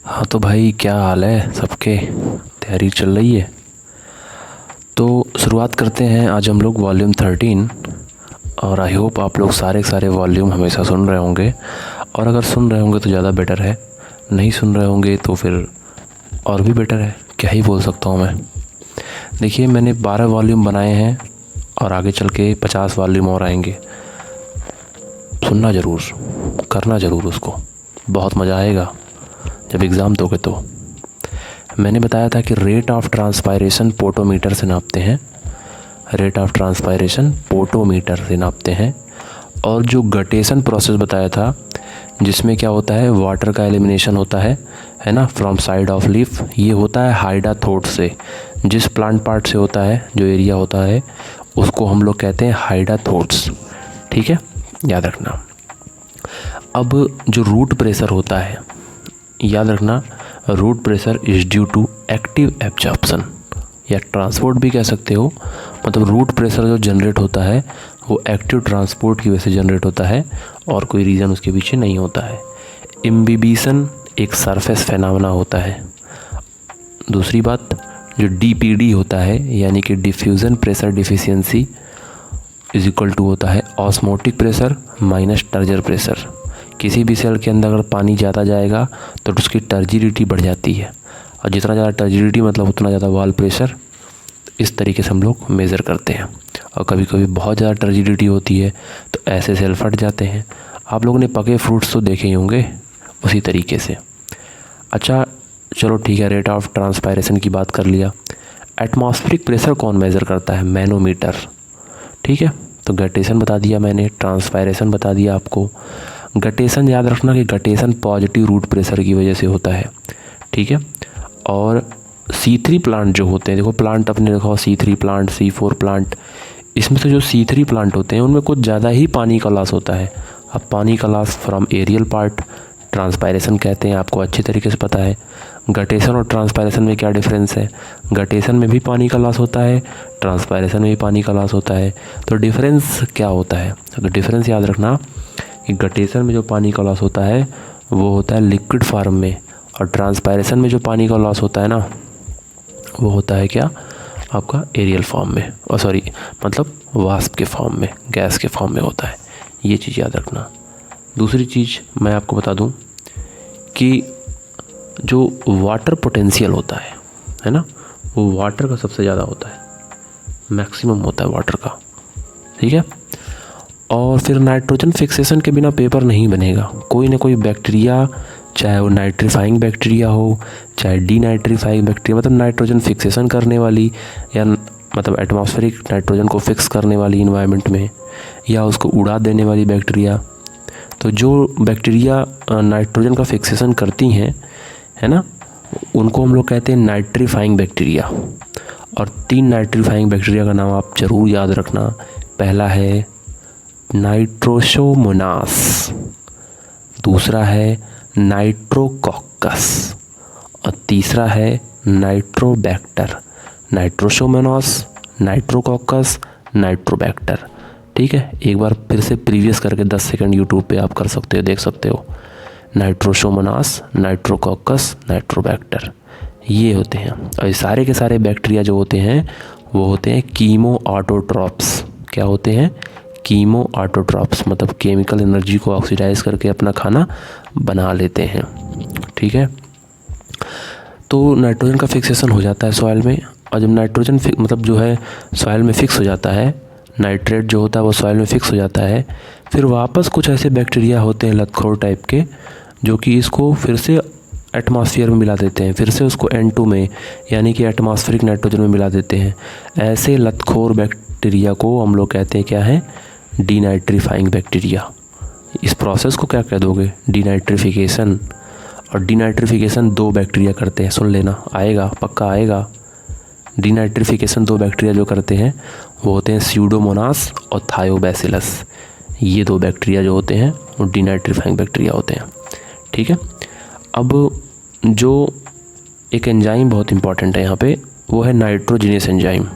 हाँ तो भाई, क्या हाल है सबके? तैयारी चल रही है तो शुरुआत करते हैं। आज हम लोग वॉल्यूम 13, और आई होप आप लोग सारे के सारे वॉल्यूम हमेशा सुन रहे होंगे। और अगर सुन रहे होंगे तो ज़्यादा बेटर है, नहीं सुन रहे होंगे तो फिर और भी बेटर है। क्या ही बोल सकता हूँ मैं। देखिए, मैंने 12 वॉल्यूम बनाए हैं और आगे चल के 50 वॉल्यूम और आएंगे। सुनना ज़रूर, करना ज़रूर उसको, बहुत मज़ा आएगा जब एग्ज़ाम दोगे तो। मैंने बताया था कि रेट ऑफ ट्रांसपायरेशन पोटोमीटर से नापते हैं। रेट ऑफ ट्रांसपायरेशन पोटोमीटर से नापते हैं। और जो गटेशन प्रोसेस बताया था, जिसमें क्या होता है, वाटर का एलिमिनेशन होता है ना, फ्रॉम साइड ऑफ लीफ। ये होता है हाइडाथोट से। जिस प्लांट पार्ट से होता है, जो एरिया होता है, उसको हम लोग कहते हैं हाइडाथोट्स। ठीक है, याद रखना। अब जो रूट प्रेशर होता है, याद रखना, root pressure is due to active absorption, या ट्रांसपोर्ट भी कह सकते हो। मतलब रूट प्रेशर जो जनरेट होता है वो एक्टिव ट्रांसपोर्ट की वजह से जनरेट होता है, और कोई रीज़न उसके पीछे नहीं होता है। इम्बिबिशन एक सरफेस फेनामेना होता है। दूसरी बात, जो डीपीडी होता है, यानी कि diffusion pressure deficiency is equal to होता है osmotic pressure minus turgor pressure. किसी भी सेल के अंदर अगर पानी ज़्यादा जाएगा तो उसकी टर्जिडिटी बढ़ जाती है, और जितना ज़्यादा टर्जिडिटी मतलब उतना ज़्यादा वॉल प्रेशर। इस तरीके से हम लोग मेज़र करते हैं। और कभी कभी बहुत ज़्यादा टर्जिडिटी होती है तो ऐसे सेल फट जाते हैं। आप लोगों ने पके फ्रूट्स तो देखे ही होंगे उसी तरीके से। अच्छा चलो ठीक है, रेट ऑफ ट्रांसपायरेशन की बात कर लिया। एटमॉस्फेरिक प्रेशर कौन मेज़र करता है? मैनोमीटर। ठीक है, तो गटेशन बता दिया मैंने, ट्रांसपायरेशन बता दिया आपको। गटेशन याद रखना कि गटेशन पॉजिटिव रूट प्रेशर की वजह से होता है। ठीक है, और C3 प्लांट जो होते हैं, देखो प्लांट अपने देखो C3 प्लांट, C4 प्लांट, इसमें से जो C3 प्लांट होते हैं उनमें कुछ ज़्यादा ही पानी का लॉस होता है। अब पानी का loss from aerial part transpiration कहते हैं, आपको अच्छी तरीके से पता है। गटेशन और ट्रांसपायरेशन में क्या डिफरेंस है? गटेशन में भी पानी का लॉस होता है, ट्रांसपायरेशन में भी पानी का लॉस होता है। तो डिफरेंस क्या होता है? तो डिफरेंस याद रखना कि गटेशन में जो पानी का लॉस होता है वो होता है लिक्विड फॉर्म में, और ट्रांसपायरेशन में जो पानी का लॉस होता है ना, वो होता है क्या, आपका एरियल फॉर्म में, और सॉरी मतलब वाष्प के फॉर्म में, गैस के फॉर्म में होता है। ये चीज़ याद रखना। दूसरी चीज़ मैं आपको बता दूं कि जो वाटर पोटेंशियल होता है ना, वो वाटर का सबसे ज़्यादा होता है, मैक्सिमम होता है वाटर का। ठीक है, और फिर नाइट्रोजन फिक्सेशन के बिना पेपर नहीं बनेगा। कोई ना कोई बैक्टीरिया, चाहे वो नाइट्रीफाइंग बैक्टीरिया हो, चाहे डीनाइट्रीफाइंग बैक्टीरिया, मतलब नाइट्रोजन फिक्सेशन करने वाली, या मतलब एटमॉस्फेरिक नाइट्रोजन को फिक्स करने वाली इन्वायरमेंट में, या उसको उड़ा देने वाली बैक्टीरिया। तो जो बैक्टीरिया नाइट्रोजन का फिक्सेशन करती हैं, है ना, उनको हम लोग कहते हैं नाइट्रीफाइंग बैक्टीरिया। और 3 नाइट्रीफाइंग बैक्टीरिया का नाम आप ज़रूर याद रखना। पहला है नाइट्रोसोमोनास, दूसरा है नाइट्रोकॉकस, और तीसरा है नाइट्रोबैक्टर। Nitrosomonas, नाइट्रोकॉकस, Nitrobacter. ठीक है, एक बार फिर से प्रीवियस करके 10 सेकंड यूट्यूब पे आप कर सकते हो, देख सकते हो। नाइट्रोसोमोनास, नाइट्रोकॉकस, नाइट्रोबैक्टर, ये होते हैं। और सारे के सारे बैक्टीरिया जो होते हैं वो होते हैं कीमो ऑटोट्रॉप्स। क्या होते हैं? कीमो ऑटोट्रॉप्स, मतलब केमिकल एनर्जी को ऑक्सीडाइज करके अपना खाना बना लेते हैं। ठीक है, तो नाइट्रोजन का फिक्सेशन हो जाता है सॉइल में, और जब नाइट्रोजन मतलब जो है सॉइल में फिक्स हो जाता है, नाइट्रेट जो होता है वो सॉइल में फिक्स हो जाता है, फिर वापस कुछ ऐसे बैक्टीरिया होते हैं लतखोर टाइप के, जो कि इसको फिर से एटमॉस्फेयर में मिला देते हैं, फिर से उसको N2 में, यानी कि एटमॉस्फेरिक नाइट्रोजन में मिला देते हैं। ऐसे लतखोर बैक्टीरिया को हम लोग कहते हैं क्या है? Denitrifying bacteria. इस प्रोसेस को क्या कह दोगे? डीनाइट्रिफिकेशन। और डीनाइट्रिफिकेशन 2 बैक्टीरिया करते हैं, सुन लेना, आएगा, पक्का आएगा। डीनाइट्रिफिकेशन 2 बैक्टीरिया जो करते हैं वो होते हैं स्यूडोमोनास और थायोबैसिलस। ये 2 बैक्टीरिया जो होते हैं वो डीनाइट्रीफाइंग बैक्टीरिया होते हैं। ठीक है, अब जो एक एंजाइम बहुत इंपॉर्टेंट है यहाँ पे, वो है नाइट्रोजिनेस एंजाइम।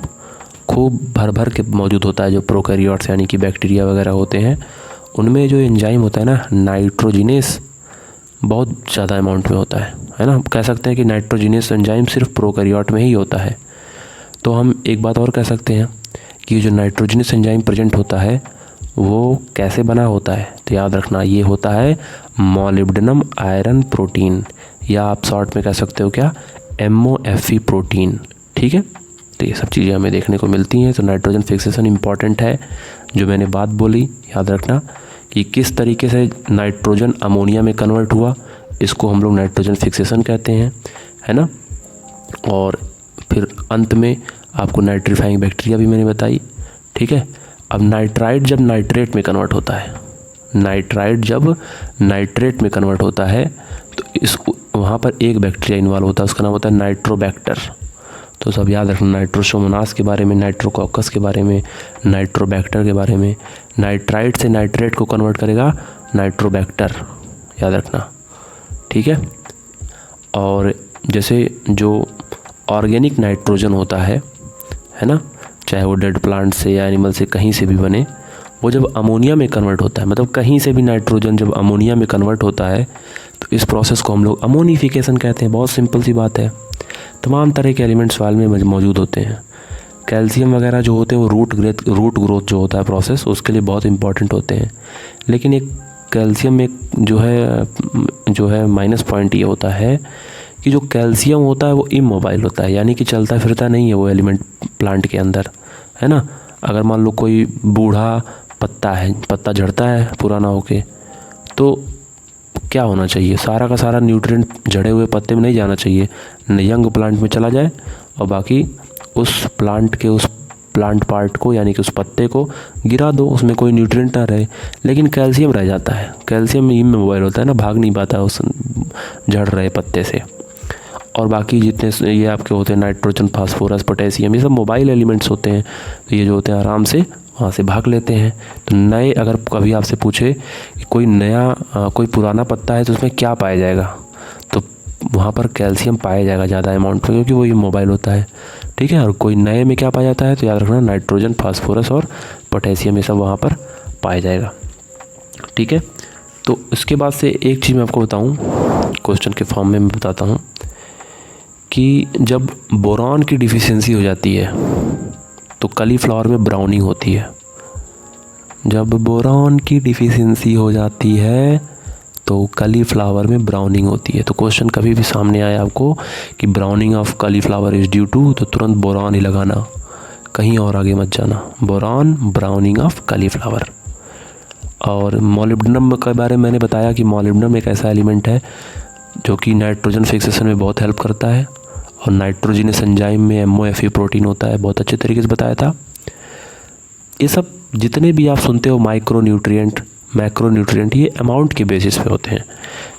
खूब भर भर के मौजूद होता है। जो प्रोकैरियोट्स यानी कि बैक्टीरिया वगैरह होते हैं, उनमें जो एंजाइम होता है ना, नाइट्रोजिनेस, बहुत ज़्यादा अमाउंट में होता है। है ना। हम कह सकते हैं कि नाइट्रोजिनियस एंजाइम सिर्फ प्रोकैरियोट में ही होता है। तो हम एक बात और कह सकते हैं कि जो नाइट्रोजिनियस एंजाइम प्रेजेंट होता है वो कैसे बना होता है, तो याद रखना ये होता है मॉलिब्डेनम आयरन प्रोटीन, या आप शॉर्ट में कह सकते हो क्या, MOFE प्रोटीन। ठीक है, तो ये सब चीज़ें हमें देखने को मिलती हैं। तो नाइट्रोजन फिक्सेशन इम्पॉर्टेंट है। जो मैंने बात बोली याद रखना कि किस तरीके से नाइट्रोजन अमोनिया में कन्वर्ट हुआ, इसको हम लोग नाइट्रोजन फिक्सेशन कहते हैं, है ना। और फिर अंत में आपको नाइट्रीफाइंग बैक्टीरिया भी मैंने बताई। ठीक है, अब नाइट्राइट जब नाइट्रेट में कन्वर्ट होता है, नाइट्राइट जब नाइट्रेट में कन्वर्ट होता है तो इस वहाँ पर एक बैक्टीरिया इन्वॉल्व होता है, उसका नाम होता है नाइट्रोबैक्टर। तो सब याद रखना, नाइट्रोसोमोनास के बारे में, नाइट्रोकॉकस के बारे में, नाइट्रोबैक्टर के बारे में। नाइट्राइट से नाइट्रेट को कन्वर्ट करेगा नाइट्रोबैक्टर, याद रखना। ठीक है, और जैसे जो ऑर्गेनिक नाइट्रोजन होता है ना, चाहे वो डेड प्लांट से या एनिमल से कहीं से भी बने, वो जब अमोनिया में कन्वर्ट होता है, मतलब कहीं से भी नाइट्रोजन जब अमोनिया में कन्वर्ट होता है तो इस प्रोसेस को हम लोग अमोनिफिकेशन कहते हैं। बहुत सिंपल सी बात है। तमाम तरह के एलिमेंट्स सॉइल में मौजूद होते हैं। कैल्शियम वगैरह जो होते हैं वो रूट ग्रोथ जो होता है प्रोसेस, उसके लिए बहुत इंपॉर्टेंट होते हैं। लेकिन एक कैल्शियम में जो है माइनस पॉइंट ये होता है कि जो कैल्शियम होता है वो इमोबाइल होता है, यानी कि चलता फिरता नहीं है वो एलिमेंट प्लांट के अंदर, है ना। अगर मान लो कोई बूढ़ा पत्ता है, पत्ता झड़ता है पुराना होके, तो क्या होना चाहिए, सारा का सारा न्यूट्रिएंट झड़े हुए पत्ते में नहीं जाना चाहिए, यंग प्लांट में चला जाए और बाकी उस प्लांट पार्ट को यानी कि उस पत्ते को गिरा दो, उसमें कोई न्यूट्रिएंट ना रहे। लेकिन कैल्शियम रह जाता है, कैल्शियम इमोबाइल होता है ना, भाग नहीं पाता उस झड़ रहे पत्ते से। और बाकी जितने ये आपके होते हैं नाइट्रोजन, फास्फोरस, पोटेशियम, ये सब मोबाइल एलिमेंट्स होते हैं, तो ये जो होते हैं आराम से वहाँ से भाग लेते हैं। तो नए, अगर कभी आपसे पूछे कि कोई पुराना पत्ता है तो उसमें क्या पाया जाएगा, तो वहाँ पर कैल्शियम पाया जाएगा ज़्यादा अमाउंट में, क्योंकि वो इमोबाइल होता है। ठीक है, और कोई नए में क्या पाया जाता है, तो याद रखना नाइट्रोजन, फास्फोरस और पोटेशियम ये सब वहाँ पर पाया जाएगा। ठीक है, तो इसके बाद से एक चीज़ मैं आपको बताऊँ, क्वेश्चन के फॉर्म में मैं बताता हूँ कि जब बोरॉन की डिफिशियंसी हो जाती है तो कलीफ्लावर में ब्राउनिंग होती है। जब बोरॉन की डिफिशियंसी हो जाती है तो कलीफ्लावर में ब्राउनिंग होती है। तो क्वेश्चन कभी भी सामने आए आपको कि browning of cauliflower is due to, तो तुरंत बोरॉन ही लगाना, कहीं और आगे मत जाना। Boron, browning of cauliflower. और मॉलिब्डेनम के बारे में मैंने बताया कि मॉलिब्डेनम एक ऐसा एलिमेंट है जो कि नाइट्रोजन फिक्सेशन में बहुत हेल्प करता है, और नाइट्रोजिनस एंजाइम में MOFE प्रोटीन होता है, बहुत अच्छे तरीके से बताया था। ये सब जितने भी आप सुनते हो माइक्रो न्यूट्रिएंट, मैक्रो न्यूट्रिएंट, ये अमाउंट के बेसिस पे होते हैं।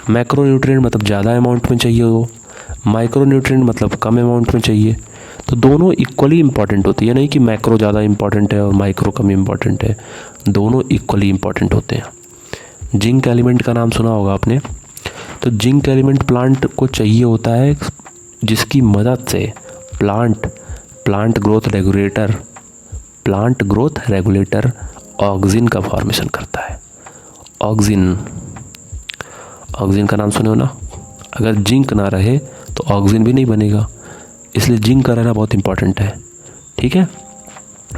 मैक्रो न्यूट्रिएंट मतलब ज़्यादा अमाउंट में चाहिए हो, माइक्रो न्यूट्रिएंट मतलब कम अमाउंट में चाहिए। तो दोनों इक्वली इंपॉर्टेंट होती है, नहीं कि मैक्रो ज़्यादा इंपॉर्टेंट है और माइक्रो कम इंपॉर्टेंट है, दोनों इक्वली इंपॉर्टेंट होते हैं। जिंक एलिमेंट का नाम सुना होगा आपने। तो जिंक एलिमेंट प्लांट को चाहिए होता है, जिसकी मदद से प्लांट ग्रोथ रेगुलेटर ऑक्सिन का फॉर्मेशन करता है। ऑक्सिन का नाम सुने हो ना। अगर जिंक ना रहे तो ऑक्सिन भी नहीं बनेगा, इसलिए जिंक का रहना बहुत इंपॉर्टेंट है। ठीक है,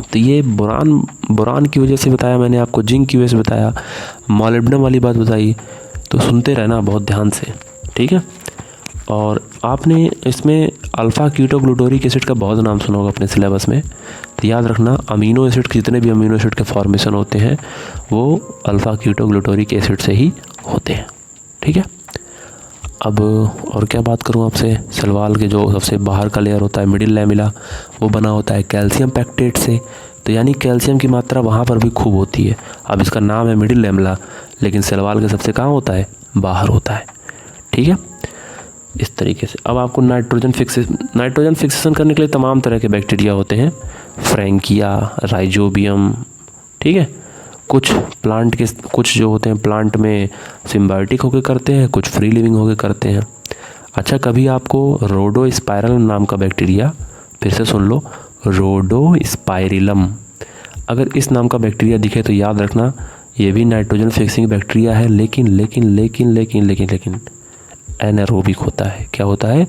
तो ये बोरान की वजह से बताया मैंने आपको, जिंक की वजह से बताया, मॉलिब्डेनम वाली बात बताई। तो सुनते रहना बहुत ध्यान से। ठीक है, और आपने इसमें अल्फ़ा कीटोग्लूटारिक एसिड का बहुत नाम सुना होगा अपने सिलेबस में। तो याद रखना, अमीनो एसिड, जितने भी अमीनो एसिड के फॉर्मेशन होते हैं वो अल्फ़ा कीटोग्लूटारिक एसिड से ही होते हैं। ठीक है, अब और क्या बात करूं आपसे, सलवाल के जो सबसे बाहर का लेयर होता है मिडिल लैमिला, वो बना होता है कैल्शियम पैक्टेट से। तो यानी कैल्शियम की मात्रा वहाँ पर भी खूब होती है। अब इसका नाम है मिडिल लैमिला, लेकिन सलवाल के सबसे कहाँ होता है, बाहर होता है। ठीक है, इस तरीके से। अब आपको नाइट्रोजन फिक्सेशन करने के लिए तमाम तरह के बैक्टीरिया होते हैं, फ्रैंकिया, राइजोबियम। ठीक है, कुछ जो होते हैं प्लांट में सिम्बायोटिक होकर करते हैं, कुछ फ्री लिविंग होकर करते हैं। अच्छा, कभी आपको रोडोस्पाइरलम नाम का बैक्टीरिया, फिर से सुन लो, रोडोस्पाइरिलम, अगर इस नाम का बैक्टीरिया दिखे तो याद रखना ये भी नाइट्रोजन फिक्सिंग बैक्टीरिया है, लेकिन एनारोबिक होता है। क्या होता है?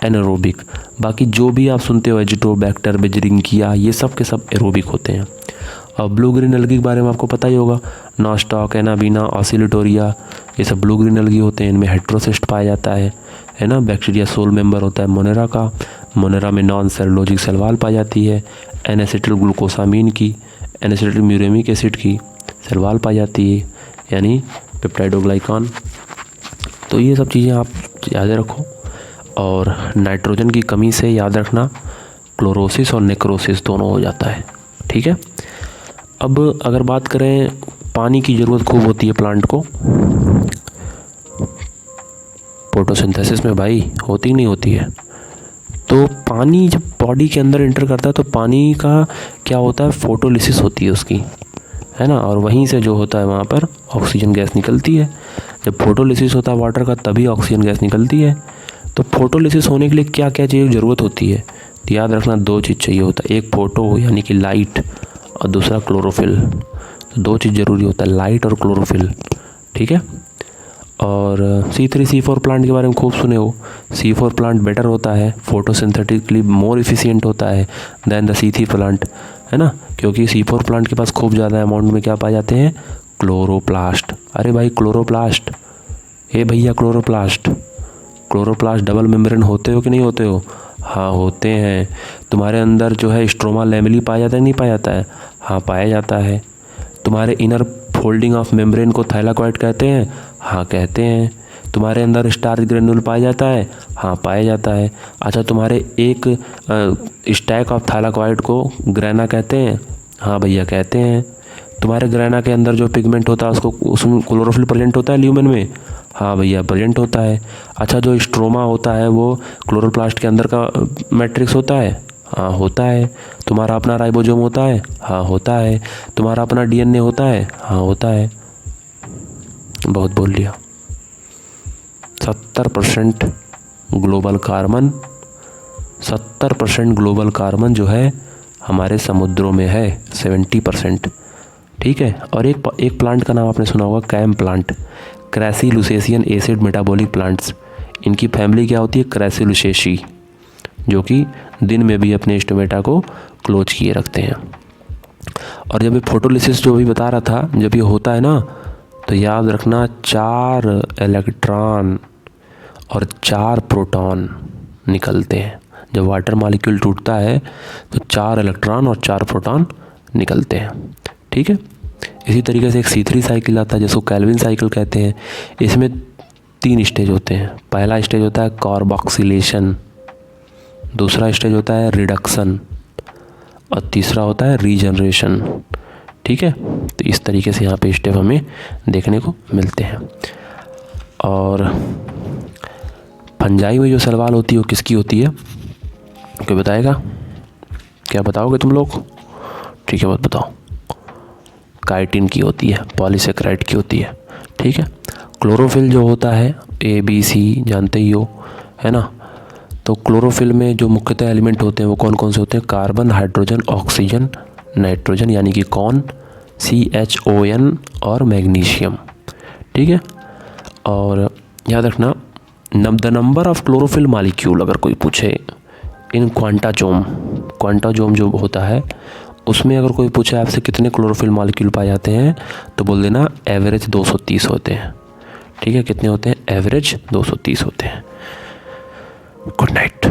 एनारोबिक। बाकी जो भी आप सुनते हो एजिटोबैक्टर, बेजरिंकिया, ये सब के सब एरोबिक होते हैं। और ब्लू ग्रीन एल्गी के बारे में आपको पता ही होगा, नॉस्टॉक, एनाबीना, ऑसिलेटोरिया, ये सब ब्लू ग्रीन एल्गी होते हैं। इनमें हेट्रोसिस्ट पाया जाता है ना। बैक्टीरिया सोल मेंबर होता है मोनेरा का। मोनेरा में नॉन सेरोलॉजिक सेल वॉल पाई जाती है। एनएसिटिल ग्लूकोसामीन की, एनएसिटिल म्यूरेमिक एसिड की सेल वॉल पाई जाती है, यानी पेप्टाइडोग्लाइकॉन। तो ये सब चीज़ें आप याद रखो। और नाइट्रोजन की कमी से याद रखना क्लोरोसिस और नेक्रोसिस दोनों हो जाता है। ठीक है। अब अगर बात करें, पानी की ज़रूरत खूब होती है प्लांट को फोटोसिंथेसिस में, भाई होती नहीं होती है। तो पानी जब बॉडी के अंदर एंटर करता है तो पानी का क्या होता है, फोटोलिसिस होती है उसकी, है ना। और वहीं से जो होता है वहाँ पर ऑक्सीजन गैस निकलती है। जब फोटोलिसिस होता है वाटर का तभी ऑक्सीजन गैस निकलती है। तो फोटोलिसिस होने के लिए क्या क्या चीज़ ज़रूरत होती है, तो याद रखना 2 चीज़ चाहिए होता है। एक फोटो यानी कि लाइट, और दूसरा क्लोरोफिल। तो 2 चीज़ ज़रूरी होता है, लाइट और क्लोरोफिल। ठीक है। और C3C4 प्लांट के बारे में खूब सुने हो। C4 प्लांट बेटर होता है, फोटोसिंथेटिकली मोर इफिशिएंट होता है दैन द C3 प्लांट, है ना। क्योंकि C4 प्लांट के पास खूब ज़्यादा अमाउंट में क्या पाए जाते हैं, क्लोरोप्लास्ट। अरे भाई क्लोरोप्लास्ट, हे भैया क्लोरोप्लास्ट। क्लोरोप्लास्ट डबल मेम्ब्रेन होते हो कि नहीं होते हो? हाँ होते हैं। तुम्हारे अंदर जो है स्ट्रोमा लैमेली पाया जाता है, नहीं पाया जाता है? हाँ पाया जाता है। तुम्हारे इनर फोल्डिंग ऑफ मेम्ब्रेन को थाइलाकॉइड कहते हैं? हाँ कहते हैं। तुम्हारे अंदर स्टार्च ग्रेन्यूल पाया जाता है? हाँ पाया जाता है। अच्छा, तुम्हारे एक स्टैक ऑफ थाइलाकॉइड को ग्रेना कहते हैं? हाँ भैया कहते हैं। तुम्हारे ग्रेना के अंदर जो पिगमेंट होता है उसको, उसमें क्लोरोफिल प्रेजेंट होता है ल्यूमेन में? हाँ भैया प्रेजेंट होता है। अच्छा, जो स्ट्रोमा होता है वो क्लोरोप्लास्ट के अंदर का मैट्रिक्स होता है? हाँ होता है। तुम्हारा अपना राइबोसोम होता है? हाँ होता है। तुम्हारा अपना DNA होता है? हाँ होता है। बहुत बोल लिया। 70% ग्लोबल कार्बन, 70% ग्लोबल कार्बन जो है हमारे समुद्रों में है, 70%। ठीक है। और एक प्लांट का नाम आपने सुना होगा, CAM plant, crassulacean acid metabolic plants. इनकी फैमिली क्या होती है, क्रैसिलुसेशी, जो कि दिन में भी अपने स्टोमेटा को क्लोज किए रखते हैं। और जब ये फोटोलिसिस जो भी बता रहा था, जब ये होता है ना, तो याद रखना 4 इलेक्ट्रॉन और 4 प्रोटॉन निकलते हैं। जब वाटर मॉलिक्यूल टूटता है तो 4 इलेक्ट्रॉन और 4 प्रोटॉन निकलते हैं। ठीक है। इसी तरीके से एक C3 साइकिल आता है जिसको कैल्विन साइकिल कहते हैं। इसमें 3 स्टेज होते हैं। पहला स्टेज होता है कार्बोक्सिलेशन, दूसरा स्टेज होता है रिडक्शन, और तीसरा होता है रीजनरेशन। ठीक है। तो इस तरीके से यहाँ पे स्टेप हमें देखने को मिलते हैं। और फंजाई में जो सलवाल होती है वो किसकी होती है, कोई बताएगा? क्या बताओगे तुम लोग? ठीक है, मत बताओ। काइटिन की होती है, पॉलीसेकेराइड की होती है। ठीक है। क्लोरोफिल जो होता है ABC जानते ही हो, है ना। तो क्लोरोफिल में जो मुख्यतः एलिमेंट होते हैं वो कौन कौन से होते हैं, कार्बन, हाइड्रोजन, ऑक्सीजन, नाइट्रोजन यानी कि कौन, CHON और मैग्नीशियम। ठीक है। और याद रखना the number of chlorophyll molecule, अगर कोई पूछे इन क्वांटाजोम जो होता है उसमें अगर कोई पूछे आपसे कितने क्लोरोफिल मॉलिक्यूल पाए जाते हैं, तो बोल देना एवरेज 230 होते हैं। ठीक है। कितने होते हैं? एवरेज 230 होते हैं। Good night.